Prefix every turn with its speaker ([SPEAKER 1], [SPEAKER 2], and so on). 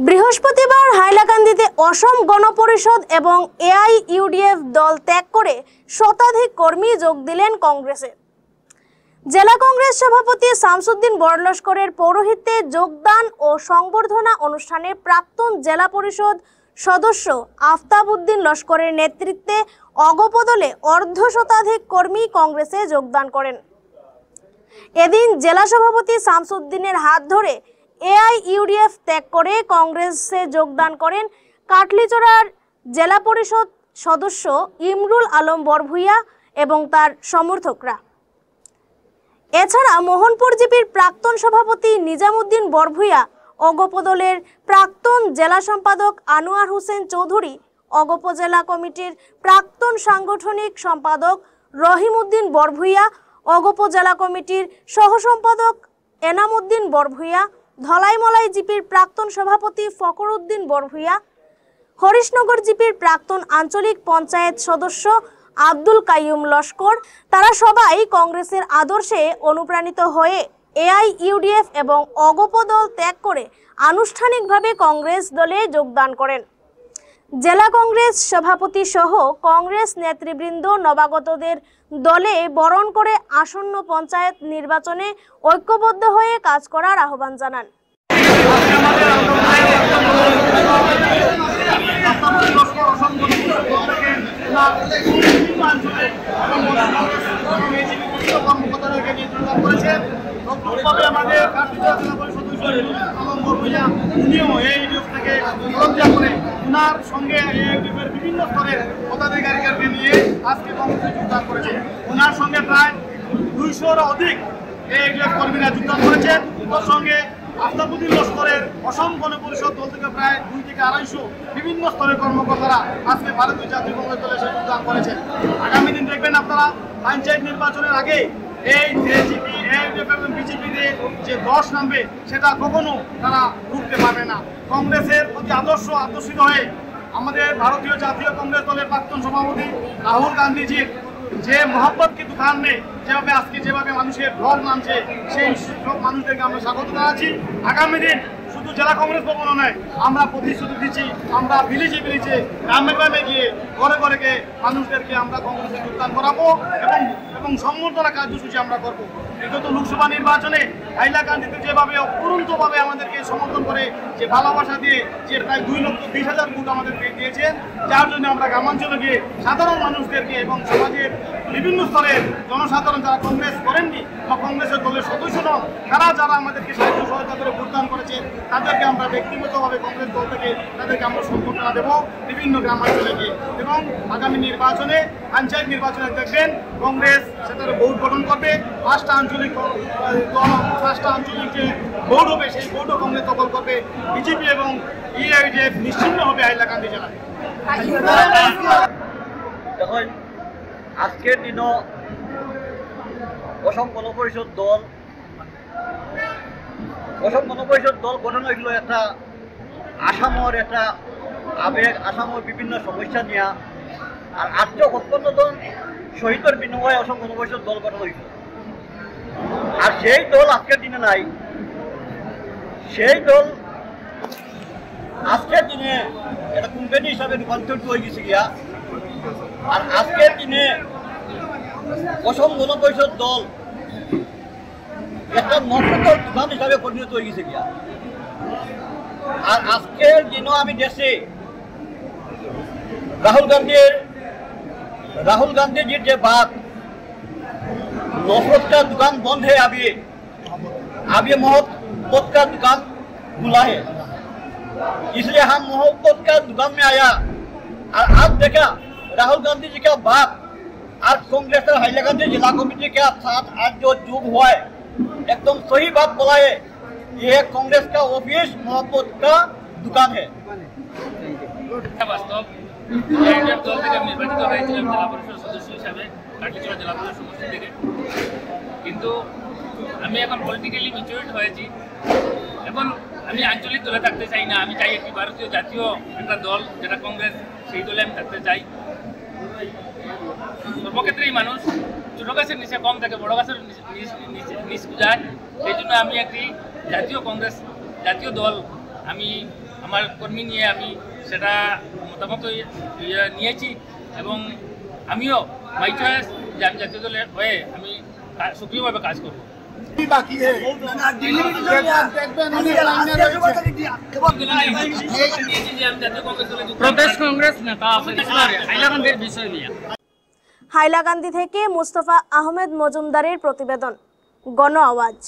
[SPEAKER 1] বৃহস্পতিবার হাইলাকান্দিতে অসম গণপরিষদ এবং এআইইউডিএফ দল ত্যাগ করে শতাধিক কর্মী যোগ দিলেন কংগ্রেসে। জেলা কংগ্রেস সভাপতি শামসুদ্দিন বড়লস্করের পৌরোহিত্যে যোগদান ও সংবর্ধনা অনুষ্ঠানে প্রাক্তন জেলা পরিষদ সদস্য আফতাব উদ্দিন লস্করের নেতৃত্বে অগপদলে অর্ধশতাধিক কর্মী কংগ্রেসে যোগদান করেন। এদিন জেলা সভাপতি শামসুদ্দিনের হাত ধরে এআইইউডিএফ ত্যাগ করে কংগ্রেসে যোগদান করেন কাটলিচড়ার জেলা পরিষদ সদস্য ইমরুল আলম বরভুইয়া এবং তার সমর্থকরা। এছাড়া মোহনপুর জিপির প্রাক্তন সভাপতি নিজামুদ্দিন বরভুইয়া, অগপদলের প্রাক্তন জেলা সম্পাদক আনোয়ার হোসেন চৌধুরী, অগপজেলা কমিটির প্রাক্তন সাংগঠনিক সম্পাদক রহিমউদ্দিন বরভুইয়া, অগপজেলা কমিটির সহ সম্পাদক এনামউদ্দিন বরভুইয়া, ধলাইমলাই জিপির প্রাক্তন সভাপতি ফখরউদ্দিন বরভুইয়া, হরিশনগর জিপির প্রাক্তন আঞ্চলিক পঞ্চায়েত সদস্য আব্দুল কাইয়ুম লস্কর, তারা সবাই কংগ্রেসের আদর্শে অনুপ্রাণিত হয়ে এআইইউডিএফ এবং অগপদল ত্যাগ করে আনুষ্ঠানিকভাবে কংগ্রেস দলে যোগদান করেন। জেলা কংগ্রেস সভাপতি সহ কংগ্রেস নেতৃবৃন্দ নবাগতদের দলে বরণ করে আসন্ন পঞ্চায়েত নির্বাচনে ঐক্যবদ্ধ হয়ে কাজ করার আহ্বান জানান।
[SPEAKER 2] ওনার সঙ্গে বিভিন্ন স্তরের পদাধিকারীকে নিয়ে আজকে কংগ্রেসে যোগদান করেছে। ওনার সঙ্গে প্রায় 200-র অধিক এআইইউডিএফ কর্মীরা যোগদান করেছেন। ওর সঙ্গে আফতাব উদ্দিন লস্করের অসম গণপরিষদ দল থেকে প্রায় 200 থেকে 250 বিভিন্ন স্তরের কর্মকর্তারা আজকে ভারতীয় জাতীয় কংগ্রেস দলে যোগদান করেছেন। আগামী দিন দেখবেন আপনারা পঞ্চায়েত নির্বাচনের আগে এই এজিপি এআইইউডিএফ এবং বিজেপিতে যে 10 নামবে সেটা কখনো তারা রুখতে পারবে না। কংগ্রেসের প্রতি আদর্শিত হয়ে আমাদের ভারতীয় জাতীয় কংগ্রেস দলের প্রাক্তন সভাপতি রাহুল গান্ধীজির যে মহব্বত কি দুকান নেই, যেভাবে মানুষের ঢল নামছে, সেই সব মানুষদেরকে আমরা স্বাগত জানাচ্ছি। আগামী দিন শুধু জেলা কংগ্রেস ভবনও নয়, আমরা প্রতিশ্রুতি দিচ্ছি, আমরা ভিলেজে গ্রামে গ্রামে গিয়ে ঘরে ঘরে গিয়ে মানুষদেরকে আমরা কংগ্রেসে যোগদান করাবো এবং সম্বর্ধনা কার্যসূচি আমরা করবো। বিগত লোকসভা নির্বাচনে হাইলাকান্দিতে যেভাবে অপূরন্তভাবে আমাদেরকে সমর্থন করে, যে ভালোবাসা দিয়ে যে প্রায় 2,20,000 ভোট আমাদেরকে দিয়েছেন, যার জন্য আমরা গ্রামাঞ্চলে গিয়ে সাধারণ মানুষদেরকে এবং সমাজের বিভিন্ন স্তরের জনসাধারণ যারা কংগ্রেস করেননি বা কংগ্রেসের দলের সদস্য নন, যারা আমাদেরকে সাহায্য সহায়তা করে ভোটদান করেছেন, তাদেরকে আমরা ব্যক্তিগতভাবে কংগ্রেস দল থেকে তাদেরকে আমরা সম্বর্ধনা দেবো বিভিন্ন গ্রামাঞ্চলে গিয়ে। এবং আগামী নির্বাচনে পঞ্চায়েত নির্বাচনে দেখবেন কংগ্রেস সেটার বোর্ড গঠন করবে। 5টা আঞ্চলিক যে বোর্ড হবে সেই বোর্ডও কংগ্রেস দখল করবে। বিজেপি এবং এআইইউডিএফ নিশ্চিন্ন হবে হাইলাকান্দি জেলায়।
[SPEAKER 3] দেখুন, আজকের দিনও অসম গণপরিষদ দল গঠন হয়েছিল একটা আসামের একটা আবেগ, আসামের বিভিন্ন সমস্যা নিয়ে। আর 855 জন শহীদের বিনিময়ে অসম গণপরিষদ দল গঠন হয়েছিল। আর সেই দল আজকের দিনে নাই। সেই দল আজকের দিনে একটা কোম্পানি হিসাবে রূপান্তরিত হয়ে গেছে গিয়া। আর আজকের দিনে অসম গণপরিষদ দল একটা নকশার দোকান হিসাবে পরিণত হয়ে গেছে গিয়া। আর আজকের দিনও আমি দেশে राहुल गांधी जी जे बात नफरत का दुकान बंद है, अब ये मोहब्बत का दुकान खुला है, इसलिए हम मोहब्बत का दुकान में आया। और आज देखा राहुल गांधी जी का बात आज कांग्रेस और हाइलाकांदी जिला कमेटी के साथ आज जो जुग हुआ है, एकदम सही बात बोला है। ये कांग्रेस का ऑफिस मोहब्बत का दुकान है।
[SPEAKER 4] এআইইউডিএফ দল থেকে আমি নির্বাচিত হয়েছিলাম জেলা পরিষদ সদস্য হিসাবে কাটলিচড়া জেলা পরিষদ সমষ্টি থেকে। কিন্তু আমি এখন পলিটিক্যালি ম্যাচিউরড হয়েছি। এখন আমি আঞ্চলিক দলে থাকতে চাই না, আমি চাই একটি ভারতীয় জাতীয় একটা দল যেটা কংগ্রেস, সেই দলে আমি থাকতে চাই। সর্বক্ষেত্রেই মানুষ ছোটো গাছের নিচে কম থাকে, বড় গাছের নিচ যায়। সেই জন্য আমি একটি জাতীয় দল আমি আমার কর্মী নিয়ে আমি সেটা মতামত নিয়েছি এবং আমিও মাই চয়েস যে আমি জাতীয় দলের হয়ে আমি সক্রিয়ভাবে কাজ করব। প্রদেশ কংগ্রেস নেতা হাইলাকান্দির বিষয় নিয়ে।
[SPEAKER 1] হাইলাকান্দি থেকে মুস্তফা আহমেদ মজুমদারের প্রতিবেদন, গণ আওয়াজ।